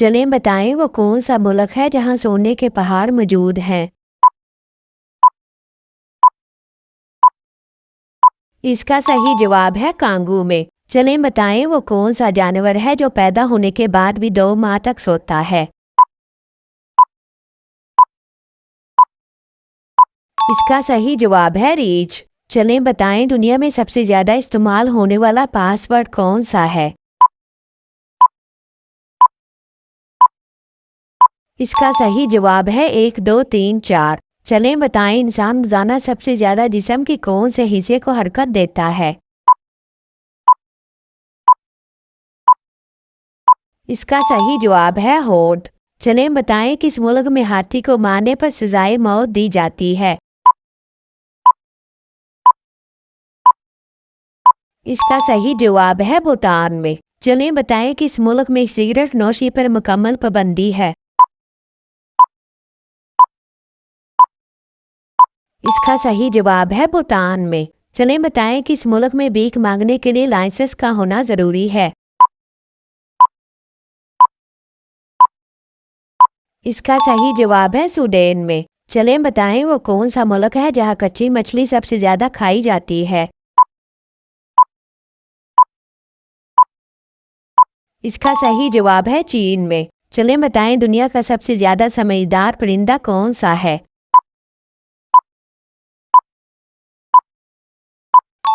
चलें बताएं वो कौन सा मुल्क है जहां सोने के पहाड़ मौजूद हैं। इसका सही जवाब है कांगू में। चलें बताएं वो कौन सा जानवर है जो पैदा होने के बाद भी 2 माह तक सोता है। इसका सही जवाब है रीछ। चलें बताएं दुनिया में सबसे ज्यादा इस्तेमाल होने वाला पासवर्ड कौन सा है। इसका सही जवाब है 1 2 3 4। चलें बताएं इंसान रोजाना सबसे ज्यादा जिस्म के कौन से हिस्से को हरकत देता है। इसका सही जवाब है होंठ। चलें बताएं किस मुल्क में हाथी को मारने पर सजाए मौत दी जाती है। इसका सही जवाब है भूटान में। चलें बताएं किस मुल्क में सिगरेट नोशी पर मुकम्मल पाबंदी है। इसका सही जवाब है भूटान में। चलें बताएं किस मुल्क में भीख मांगने के लिए लाइसेंस का होना जरूरी है। इसका सही जवाब है स्वीडन में। चलें बताएं वो कौन सा मुल्क है जहां कच्ची मछली सबसे ज्यादा खाई जाती है। इसका सही जवाब है चीन में। चलें बताएं दुनिया का सबसे ज्यादा समझदार परिंदा कौन सा है।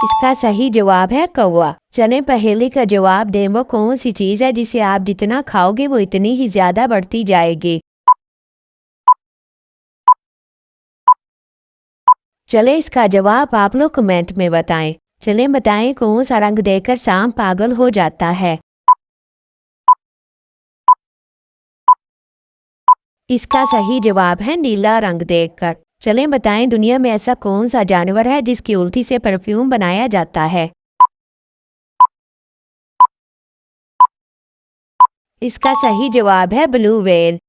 इसका सही जवाब है कौवा। चलें पहेली का जवाब दें वो कौन सी चीज है जिसे आप जितना खाओगे वो इतनी ही ज्यादा बढ़ती जाएगी। चले इसका जवाब आप लोग कमेंट में बताएं। चलें बताएं कौन सा रंग देखकर सांप पागल हो जाता है। इसका सही जवाब है नीला रंग देखकर। चलें बताएं दुनिया में ऐसा कौन सा जानवर है जिसकी उल्टी से परफ्यूम बनाया जाता है। इसका सही जवाब है ब्लू व्हेल।